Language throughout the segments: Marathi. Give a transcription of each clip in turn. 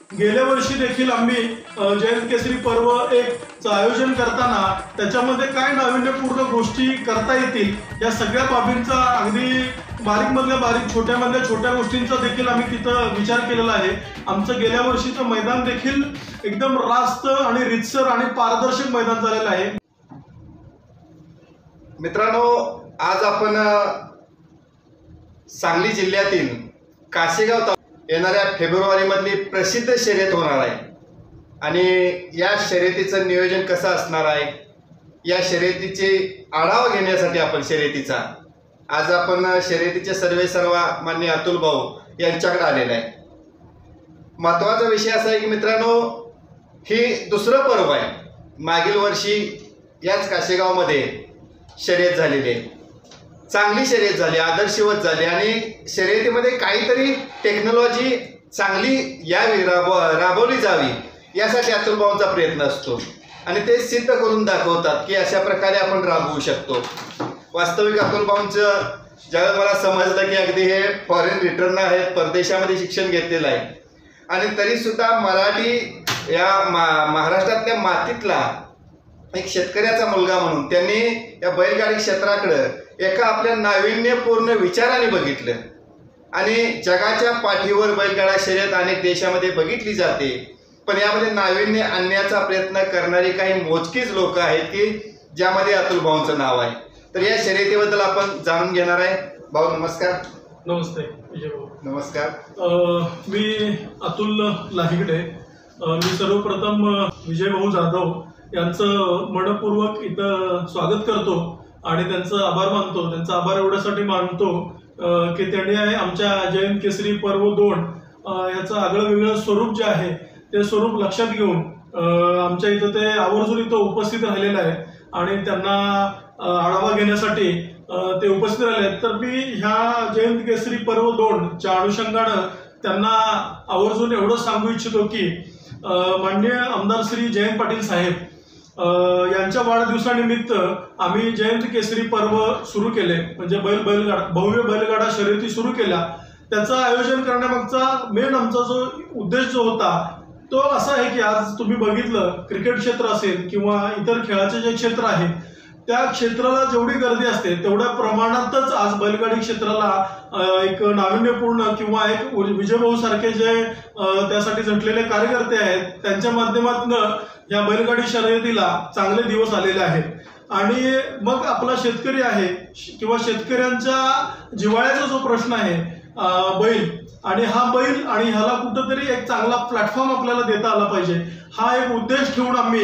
गेल्या वर्षी देखील आम्ही जयंत केसरी पर्व 1चं आयोजन करताना त्याच्यामध्ये काय नाविन्यपूर्ण गोष्टी करता येतील या सगळ्या बाबींचा अगदी बारीकमधल्या बारीक छोट्यामधल्या छोट्या गोष्टींचा देखील आम्ही तिथं विचार केलेला आहे। आमचं गेल्या वर्षीचं मैदान देखील एकदम रास्त आणि रितसर आणि पारदर्शक मैदान झालेलं आहे। मित्रांनो, आज आपण सांगली जिल्ह्यातील कासेगाव येणाऱ्या फेब्रुवारीमधली प्रसिद्ध शर्यत होणार आहे आणि या शर्यतीचं नियोजन कसं असणार आहे, या शर्यतीचे आढावा घेण्यासाठी आपण शर्यतीचा आज आपण शर्यतीचे सर्वेसर्वा माननीय अतुल भाऊ यांच्याकडे आलेला आहे। महत्त्वाचा विषय असा आहे की मित्रांनो, ही दुसरं पर्व आहे। मागील वर्षी याच कासेगावमध्ये शर्यत झालेली आहे, चांगली शर्यत झाली, आदर्शवत झाली आणि शर्यतीमध्ये काहीतरी टेक्नॉलॉजी चांगली यावी, राबवली जावी यासाठी अतुल भाऊंचा प्रयत्न असतो आणि ते सिद्ध करून दाखवतात की अशा प्रकारे आपण राबवू शकतो। वास्तविक अतुल भाऊंचं ज्यावेळेस मला समजलं की अगदी हे फॉरेन रिटर्न आहेत, परदेशामध्ये शिक्षण घेतलेलं आहे आणि तरीसुद्धा मराठी या महाराष्ट्रातल्या मातीतला एक शेतकऱ्याचा मुलगा म्हणून त्यांनी या बैलगाडी क्षेत्राकडे एका आपल्या नाविन्यपूर्ण विचाराने बघितलं आणि जगाच्या पाठीवर बैलगाडा शर्यत अनेक देशामध्ये बघितली जाते, पण यामध्ये नाविन्य आणण्याचा प्रयत्न करणारी काही मोजकीच लोक आहेत की ज्यामध्ये अतुल भाऊंचं नाव आहे। तर या शर्यतीबद्दल आपण जाणून घेणार आहे। भाऊ नमस्कार। नमस्ते विजय भाऊ। नमस्कार। मी अतुल लाहिगडे। मी सर्वप्रथम विजय भाऊ जाधव यांचं मनपूर्वक इथं स्वागत करतो आणि त्यांचं आभार मानतो। त्यांचा आभार एवढ्यासाठी मानतो की त्यांनी आमच्या जयंत केसरी पर्व 2 याचं आगळं वेगळं स्वरूप जे आहे ते स्वरूप लक्षात घेऊन आमच्या इथं ते आवर्जून इथं उपस्थित राहिलेलं आहे आणि त्यांना आढावा घेण्यासाठी ते उपस्थित राहिले आहेत। तर मी ह्या जयंत केसरी पर्व 2च्या अनुषंगानं त्यांना आवर्जून एवढं सांगू इच्छितो की माननीय आमदार श्री जयंत पाटील साहेब यांच्या वाढदिवसानिमित्त आम्ही जयंत केसरी पर्व सुरू केले, म्हणजे भव्य बैलगाडा शर्यती सुरू केल्या। त्याचं आयोजन करण्यामागचा मेन आमचा जो उद्देश जो होता तो असा आहे की आज तुम्ही बघितलं क्रिकेट क्षेत्र असेल किंवा इतर खेळाचे जे क्षेत्र आहे त्या क्षेत्राला जेवढी गर्दी असते तेवढ्या प्रमाणातच आज बैलगाडी क्षेत्राला एक नाविन्यपूर्ण किंवा एक विजयभाऊ सारखे जे त्यासाठी झटलेले कार्यकर्ते आहेत त्यांच्या माध्यमातून या बैलगाडी शर्यतीला चांगले दिवस आलेले आहेत। आणि मग आपला शेतकरी आहे किंवा शेतकऱ्यांच्या जिव्हाळ्याचा जो प्रश्न आहे बैल, आणि हा बैल आणि ह्याला कुठंतरी एक चांगला प्लॅटफॉर्म आपल्याला देता आला पाहिजे, हा एक उद्देश ठेवून आम्ही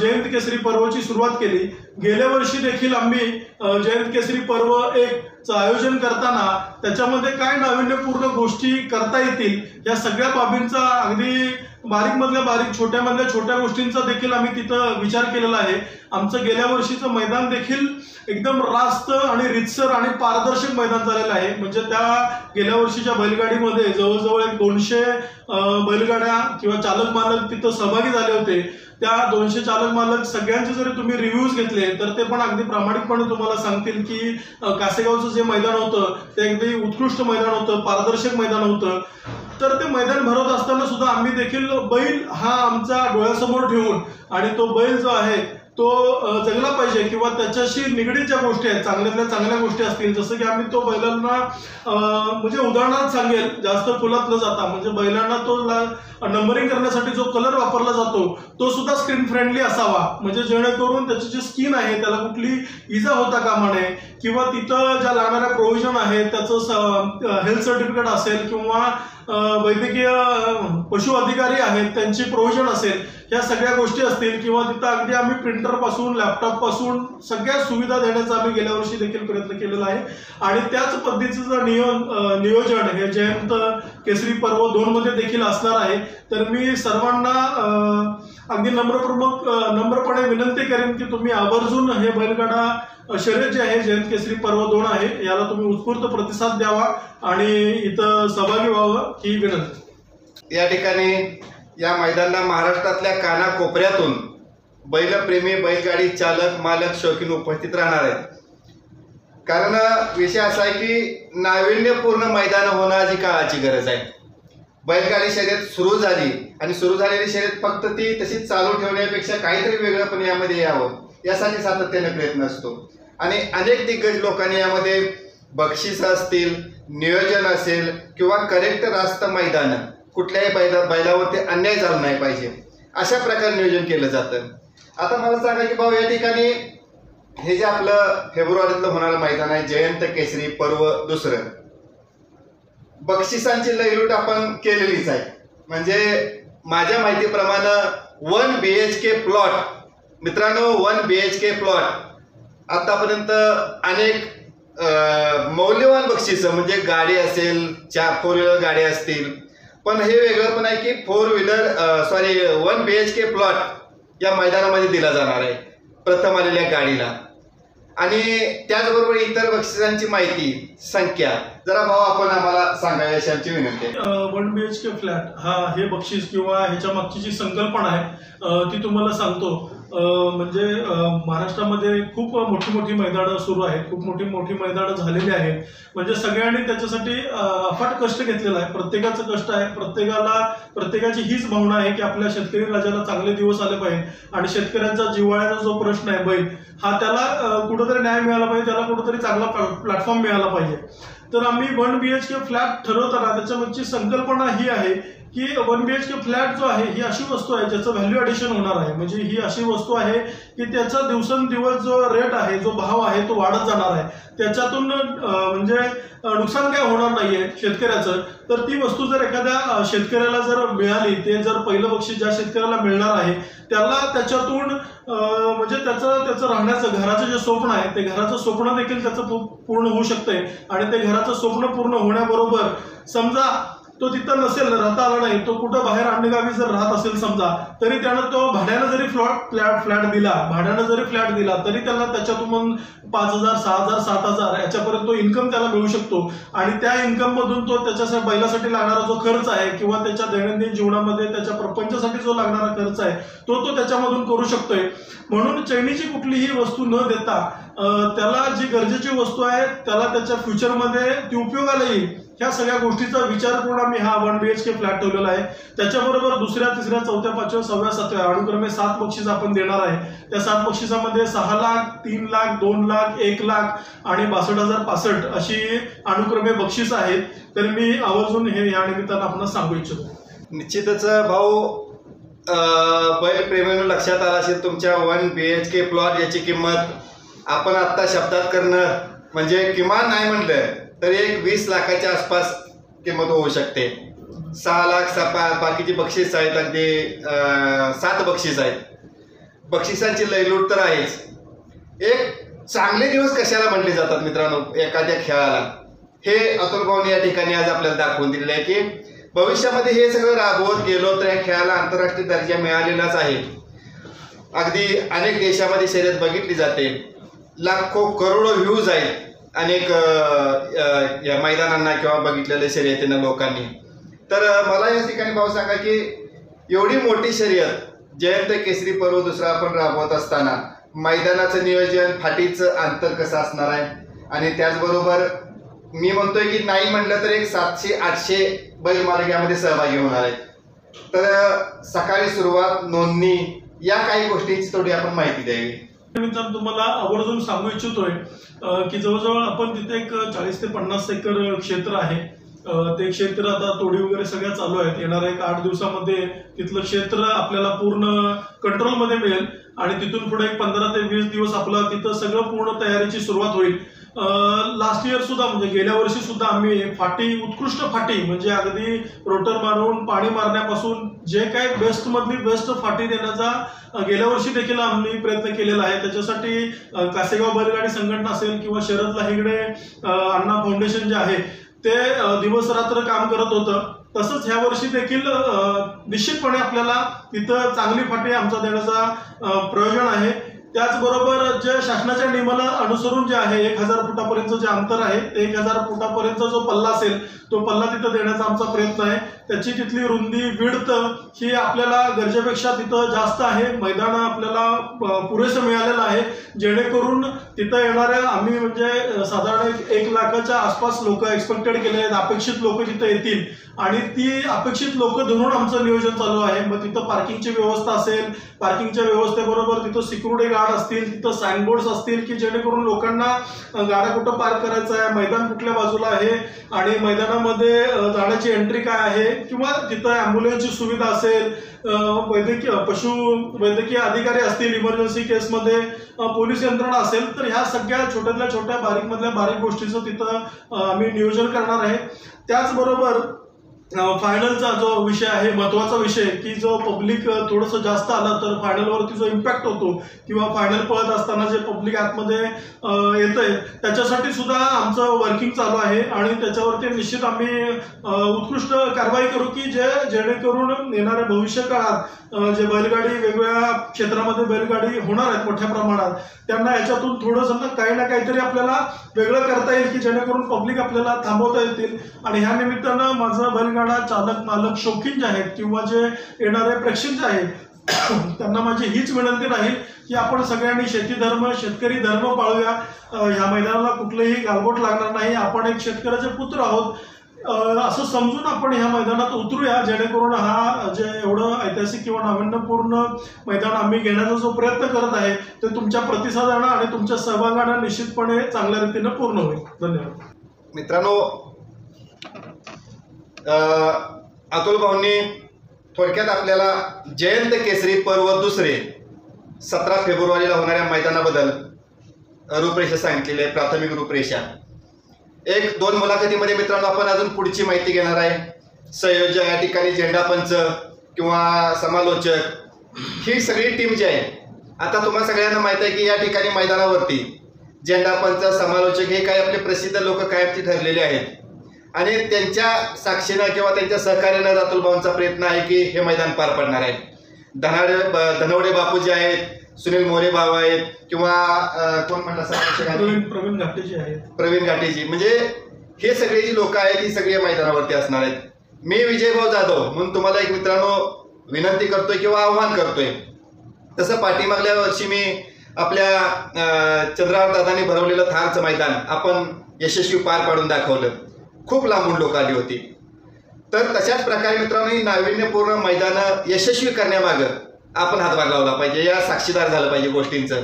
जयंत केसरी पर्वची सुरुवात केली। गेल्या वर्षी देखील आम्ही जयंत केसरी पर्व 1चं आयोजन करताना त्याच्यामध्ये काय नाविन्यपूर्ण गोष्टी करता येतील या सगळ्या बाबींचा अगदी बारीकमधल्या बारीक छोट्यामधल्या छोट्या गोष्टींचा देखील आम्ही तिथं विचार केलेला आहे। आमचं गेल्या वर्षीचं मैदान देखील एकदम रास्त आणि रितसर आणि पारदर्शक मैदान झालेलं आहे। म्हणजे त्या गेल्या वर्षीच्या बैलगाडीमध्ये जवळजवळ 200 बैलगाड्या किंवा चालक मालक तिथं सहभागी झाले होते। त्या 200 चालक मालक सगळ्यांचे जरी तुम्ही रिव्ह्यूज घेतले तर ते पण अगदी प्रामाणिकपणे तुम्हाला सांगतील की कासेगावचं जे मैदान होतं ते अगदी उत्कृष्ट मैदान होतं, पारदर्शक मैदान होतं। तर ते मैदान भरवत असताना सुद्धा आम्ही देखील बैल हा आमच्या डोळ्यासमोर ठेवून आणि तो बैल जो आहे तो जगला पाहिजे किंवा त्याच्याशी निगडीत ज्या गोष्टी आहेत चांगल्यातल्या चांगल्या गोष्टी असतील, जसं की आम्ही तो बैलांना म्हणजे उदाहरणार्थ सांगेल जास्त फुलात न जाता, म्हणजे बैलांना तो नंबरिंग करण्यासाठी जो कलर वापरला जातो तो सुद्धा स्क्रीन फ्रेंडली असावा, म्हणजे जेणेकरून त्याची जी स्किन आहे त्याला कुठली इजा होता कामा नये किंवा तिथं ज्या लागणाऱ्या प्रोव्हिजन आहेत त्याचं हेल्थ सर्टिफिकेट असेल किंवा वैद्यकीय पशु अधिकारी आहेत त्यांची प्रोव्हिजन असेल, या सगळ्या गोष्टी असतील किंवा तिथं अगदी आम्ही प्रिंटरपासून लॅपटॉपपासून सगळ्या सुविधा देण्याचा आम्ही गेल्या वर्षी देखील प्रयत्न केलेला आहे। आणि त्याच पद्धतीचं नियोजन हे जयंत केसरी पर्व 2 मध्ये देखील असणार आहे। तर मी सर्वांना अगदी नम्रपणे विनंती करेन की तुम्ही आवर्जून हे बैलगाडा शर्यत जे आहे जयंत केसरी पर्व 2 आहे याला तुम्ही उत्स्फूर्त प्रतिसाद द्यावा आणि इथं सहभागी व्हावं ही विनंती। या ठिकाणी या मैदानाला महाराष्ट्रातल्या कानाकोपऱ्यातून बैलप्रेमी, बैलगाडी चालक, मालक, शौकीन उपस्थित राहणार आहेत। कारण विषय असा आहे की नाविन्यपूर्ण मैदान होणं ही काळाची गरज आहे। बैलगाडी शर्यत सुरू झाली आणि सुरू झालेली शर्यत फक्त ती तशीच चालू ठेवण्यापेक्षा काहीतरी वेगळं पण यामध्ये यावं यासाठी सातत्याने प्रयत्न असतो. आणि अनेक दिग्गज लोकांनी यामध्ये बक्षीस असतील, नियोजन असेल किंवा करेक्ट रास्त मैदान, कुठल्याही बैलावरती अन्याय झाला नाही पाहिजे अशा प्रकारे नियोजन केलं जातं. आता मला सांगा की भाऊ, या ठिकाणी हे जे आपलं फेब्रुवारीतलं होणारं मैदान आहे जयंत केसरी पर्व 2, बक्षिसांची लयलूट आपण केलेलीच आहे. म्हणजे माझ्या माहितीप्रमाणे 1 BHK प्लॉट, मित्रांनो 1 BHK प्लॉट आतापर्यंत अनेक मौल्यवान बक्षीस म्हणजे गाडी असेल, 4 व्हीलर गाडी असतील, पण हे वेगळं पण आहे की 1 BHK प्लॉट या मैदानामध्ये दिला जाणार आहे प्रथम आलेल्या गाडीला. आणि त्याचबरोबर इतर बक्षिसांची माहिती, संख्या जरा भाऊ आपण आम्हाला सांगायला अशी विनंती आहे. 1 BHK फ्लॅट हे बक्षीस किंवा ह्याच्या मागची जी संकल्पना आहे ती तुम्हाला सांगतो. म्हणजे महाराष्ट्रामध्ये खूप मोठी मैदानं सुरू आहेत, खूप मोठी मैदानं झालेली आहेत. म्हणजे सगळ्यांनी त्याच्यासाठी अफाट कष्ट घेतलेला आहे. प्रत्येकाचं कष्ट आहे, प्रत्येकाची हीच भावना आहे की आपल्या शेतकरी राजाला चांगले दिवस आले पाहिजे आणि शेतकऱ्यांचा जिव्हाळ्याचा जो प्रश्न आहे बैल त्याला कुठंतरी न्याय मिळाला पाहिजे, त्याला कुठंतरी चांगला प्लॅटफॉर्म मिळाला पाहिजे. तर आम्ही 1 BHK फ्लॅट ठरवताना त्याच्यामागची संकल्पना ही आहे की 1 BHK फ्लॅट जो आहे ही अशी वस्तू आहे ज्याचं व्हॅल्यू ॲडिशन होणार आहे. म्हणजे ही अशी वस्तू आहे की त्याचा दिवसेंदिवस जो रेट आहे, जो भाव आहे तो वाढत जाणार आहे. त्याच्यातून म्हणजे नुकसान काय होणार नाहीये शेतकऱ्याचं. तर ती वस्तू जर एखाद्या शेतकऱ्याला जर मिळाली, ते जर पहिलं बक्षीस ज्या शेतकऱ्याला मिळणार आहे त्याला त्याच्यातून म्हणजे त्याचं राहण्याचं घराचं जे स्वप्न आहे ते घराचं स्वप्न देखील त्याचं पूर्ण होऊ शकतंय. आणि ते घराचं स्वप्न पूर्ण होण्याबरोबर समजा तो तिथं नसेल, राहता आला नाही, तो कुठं बाहेर अन्यगावी जर राहत असेल समजा, तरी त्यानं तो भाड्यानं जरी भाड्यानं जरी फ्लॅट दिला तरी त्याला त्याच्यातून 5,000, 6,000, 7,000 याच्यापर्यंत तो इन्कम त्याला मिळू शकतो. आणि त्या इन्कम मधून तो त्याच्या बैलासाठी लागणारा जो खर्च आहे किंवा त्याच्या दैनंदिन जीवनामध्ये त्याच्या प्रपंचासाठी जो लागणारा खर्च आहे तो त्याच्यामधून करू शकतोय. म्हणून चैनीची कुठलीही वस्तू न देता त्याला जी गरजेची वस्तू आहे त्याला त्याच्या फ्युचरमध्ये ती उपयोगाला येईल, ह्या सगळ्या गोष्टीचा विचार करून आम्ही हा 1 BHK फ्लॅट ठेवलेला आहे. त्याच्याबरोबर 2ऱ्या, 3ऱ्या, 4थ्या, 5व्या, 6व्या, 7व्या अनुक्रमे 7 बक्षीस आपण देणार आहे. त्या 7 बक्षिसामध्ये 6 लाख, 3 लाख, 2 लाख, 1 लाख आणि 62,065 अशी अनुक्रमे बक्षीस आहेत. तर मी आवर्जून हे या निमित्तानं आपण सांगू इच्छितो. निश्चितच भाऊ, बैल प्रेमींनो लक्षात आला असेल तुमच्या 1 BHK प्लॉट याची किंमत आपण आत्ता शब्दात करणं म्हणजे किमान नाही म्हटलं तर 20 लाखाच्या आसपास किंमत होऊ शकते. 6 लाख बाकीची बक्षीस आहेत, अगदी 7 बक्षीस आहेत. बक्षिसांची लयलूट तर आहेच. एक चांगले दिवस कशाला म्हटले जातात मित्रांनो एखाद्या खेळाला, हे अतुल भाऊनी या ठिकाणी आज आपल्याला दाखवून दिलेलं आहे की भविष्यामध्ये हे सगळं राबवत गेलो तर या खेळाला आंतरराष्ट्रीय दर्जा मिळालेलाच आहे. अगदी अनेक देशामध्ये शर्यत बघितली जाते, लाखो करोडो व्ह्यूज आहेत अनेक या मैदानांना किंवा बघितलेल्या शर्यतींना लोकांनी. तर मला या ठिकाणी भाऊ सांगा की एवढी मोठी शर्यत जयंत केसरी पर्व 2 आपण राबवत असताना मैदानाचं नियोजन, फाटीचं अंतर कसं असणार आहे आणि त्याचबरोबर मी म्हणतोय की नाही म्हटलं तर 700-800 बैल मालक यामध्ये सहभागी होणार आहेत. तर सकाळी सुरुवात, नोंदणी या काही गोष्टींची थोडी आपण माहिती द्यावी. मित्रांनो तुम्हाला आवर्जून सांगू इच्छितोय की जवळजवळ आपण तिथे एक 40 ते 50 एकर क्षेत्र आहे. ते क्षेत्र आता तोडी वगैरे सगळ्या चालू आहेत. येणाऱ्या 8 दिवसामध्ये तिथलं क्षेत्र आपल्याला पूर्ण कंट्रोलमध्ये मिळेल आणि तिथून पुढे 15 ते 20 दिवस आपलं तिथं सगळं पूर्ण तयारीची सुरुवात होईल. लास्ट इयर सुद्धा म्हणजे गेल्या वर्षी सुद्धा आम्ही उत्कृष्ट फाटी म्हणजे अगदी रोटर मारून पाणी मारण्यापासून जे काही बेस्ट मधली बेस्ट फाटी देण्याचा गेल्या वर्षी देखील आम्ही प्रयत्न केलेला आहे. त्याच्यासाठी कासेगाव बैलगाडी संघटना असेल किंवा शरद लाहिगडे अण्णा फाउंडेशन जे आहे ते दिवस रात्र काम करत होतं. तसंच ह्या वर्षी देखील निश्चितपणे आपल्याला तिथं चांगली फाटी आमचा देण्याचा प्रयोजन आहे. त्याचबरोबर जे शासनाच्या नियमाला अनुसरून जे आहे 1000 फुटापर्यंत जे अंतर आहे ते 1000 फुटापर्यंत जो पल्ला असेल तो पल्ला तिथं देण्याचा आमचा प्रयत्न आहे. त्याची तिथली रुंदी, विड्थ ही आपल्याला गरजेपेक्षा तिथं जास्त आहे. मैदान आपल्याला पुरेसं मिळालेलं आहे जेणेकरून तिथं येणाऱ्या आम्ही म्हणजे साधारण 1 लाखाच्या आसपास लोक एक्सपेक्टेड केले आहेत, अपेक्षित लोक तिथं येतील आणि ती अपेक्षित लोक धरून आमचं नियोजन चालू आहे. मग तिथं पार्किंगची व्यवस्था असेल, पार्किंगच्या व्यवस्थेबरोबर तिथं सिक्युरिटी गार्ड असतील, तिथं साईनबोर्ड्स असतील की जेणेकरून लोकांना गाड्या कुठं पार्क करायचं आहे, मैदान कुठल्या बाजूला आहे आणि मैदानामध्ये जाण्याची एंट्री काय आहे, किंवा तिथं ॲम्ब्युलन्सची सुविधा असेल, वैद्यकीय अधिकारी असतील, इमर्जन्सी केसमध्ये पोलीस यंत्रणा असेल, तर ह्या सगळ्या छोट्यातल्या छोट्या बारीकमधल्या बारीक गोष्टीचं तिथं आम्ही नियोजन करणार आहे. त्याचबरोबर फायनलचा जो विषय आहे, महत्वाचा विषय, की जो पब्लिक थोडंसं जास्त आला तर फायनलवरती जो इम्पॅक्ट होतो किंवा फायनल पळत असताना जे पब्लिक आतमध्ये येतंय त्याच्यासाठी सुद्धा आमचं वर्किंग चालू आहे आणि त्याच्यावरती निश्चित आम्ही उत्कृष्ट कारवाई करू की जेणेकरून येणाऱ्या भविष्य काळात जे बैलगाडी वेगवेगळ्या क्षेत्रामध्ये बैलगाडी होणार आहेत मोठ्या प्रमाणात, त्यांना याच्यातून थोडंसं काही ना काहीतरी आपल्याला वेगळं करता येईल की जेणेकरून पब्लिक आपल्याला थांबवता येतील. आणि ह्या निमित्तानं माझं बैलगाडा चालक मालक शौकीन जे आहेत किंवा जे येणारे प्रेक्षक जे आहेत त्यांना माझी हीच विनंती राहील की आपण सगळ्यांनी शेतकरी धर्म पाळूया. ह्या मैदानाला कुठलंही गालबोट लागणार नाही. आपण एक शेतकऱ्याचे पुत्र आहोत असं समजून आपण ह्या मैदानात उतरूया, जेणेकरून हा जे एवढं ऐतिहासिक किंवा नाविन्यपूर्ण मैदान आम्ही घेण्याचा जो प्रयत्न करत आहे ते तुमच्या प्रतिसादानं आणि तुमच्या सहभागानं निश्चितपणे चांगल्या रीतीनं पूर्ण होईल. धन्यवाद. मित्रांनो, अतुल भाऊंनी थोडक्यात आपल्याला जयंत केसरी पर्व दुसरे 17 फेब्रुवारीला होणाऱ्या मैदानाबद्दल रूपरेषा सांगितलेली आहे, प्राथमिक रूपरेषा. 1-2 मुलाखतीमध्ये मित्रांनो आपण अजून पुढची माहिती घेणार आहे. संयोजक या ठिकाणी, झेंडापंच किंवा समालोचक, ही सगळी टीम जी आहे, आता तुम्हाला सगळ्यांना माहिती आहे की या ठिकाणी मैदानावरती झेंडापंच, समालोचक हे काही आपले प्रसिद्ध लोक कायमची ठरलेले आहेत आणि त्यांच्या साक्षीनं किंवा त्यांच्या सहकार्यानं अतुल भाऊंचा प्रयत्न आहे की हे मैदान पार पडणार आहे. धनवडे बापू जे आहेत, सुनील मोरे भाऊ आहेत किंवा कोण म्हणलं प्रवीण घाटेजी, म्हणजे हे सगळे जी लोक आहेत ही सगळी मैदानावरती असणार आहेत. मी विजयभाऊ जाधव म्हणून तुम्हाला एक मित्रांनो विनंती करतोय किंवा आव्हान करतोय. तसं पाठीमागल्या वर्षी मी आपल्या चंद्रहार दादांनी भरवलेलं थारचं मैदान आपण यशस्वी पार पाडून दाखवलं. खूप लांबून लोक आली होती. तर तशाच प्रकारे मित्रांनो ही नाविन्यपूर्ण मैदानं यशस्वी करण्यामागं आपण हातभार लावला पाहिजे, या साक्षीदार झालं पाहिजे गोष्टींचं.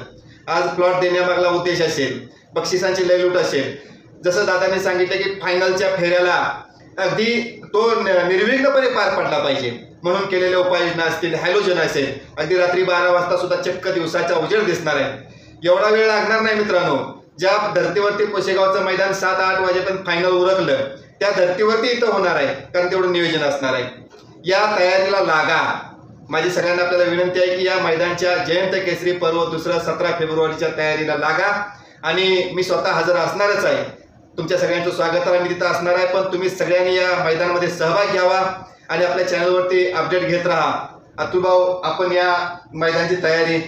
आज प्लॉट देण्यामागला उद्देश असेल, बक्षिसांची लयलूट असेल, जसं दादांनी सांगितलं की फायनलच्या फेऱ्याला अगदी तो निर्विघ्नपणे पार पडला पाहिजे म्हणून केलेल्या उपाययोजना असतील, हॅलोजन असेल, अगदी रात्री 12 वाजता सुद्धा चक्क दिवसाचा उजेड दिसणार आहे. एवढा वेळ लागणार नाही मित्रांनो. ज्या धर्तीवरती पुसेगावचं मैदान 7-8 वाजेपर्यंत फायनल उरकलं त्या धर्तीवरती इथं होणार आहे, कारण तेवढं नियोजन असणार आहे. या तयारीला लागा. माझी सगळ्यांना आपल्याला विनंती आहे की या मैदानच्या जयंत केसरी पर्व दुसरं 17 फेब्रुवारीच्या तयारीला लागा. आणि मी स्वतः हजर असणारच आहे. तुमच्या सगळ्यांचं स्वागताला मी तिथं असणार आहे, पण तुम्ही सगळ्यांनी या मैदानामध्ये सहभाग घ्यावा आणि आपल्या चॅनलवरती अपडेट घेत राहा. अतुल भाऊ, आपण या मैदानाची तयारी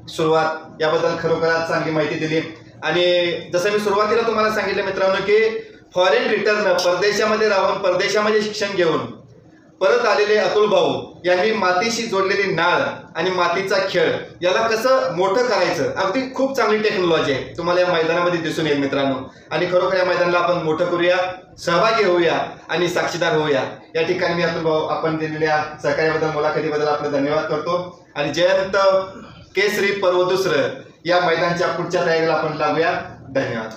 सुरुवात याबद्दल खरोखरच चांगली माहिती दिली. आणि जसं मी सुरुवातीला तुम्हाला सांगितलं मित्रांनो की फॉरेन रिटर्न, परदेशामध्ये राहून परदेशामध्ये शिक्षण घेऊन परत आलेले अतुल भाऊ यांनी मातीशी जोडलेली नाळ आणि मातीचा खेळ याला कसं मोठं करायचं, अगदी खूप चांगली टेक्नॉलॉजी आहे तुम्हाला या मैदानामध्ये दिसून येईल मित्रांनो. आणि खरोखर या मैदानाला आपण मोठं करूया, सहभागी होऊया आणि साक्षीदार होऊया. या ठिकाणी मी अतुल भाऊ आपण दिलेल्या सहकार्याबद्दल, मुलाखतीबद्दल आपले धन्यवाद करतो. आणि जयंत केसरी पर्व दुसरं या मैदानाच्या पुढच्या तयारीला आपण लागूया. धन्यवाद.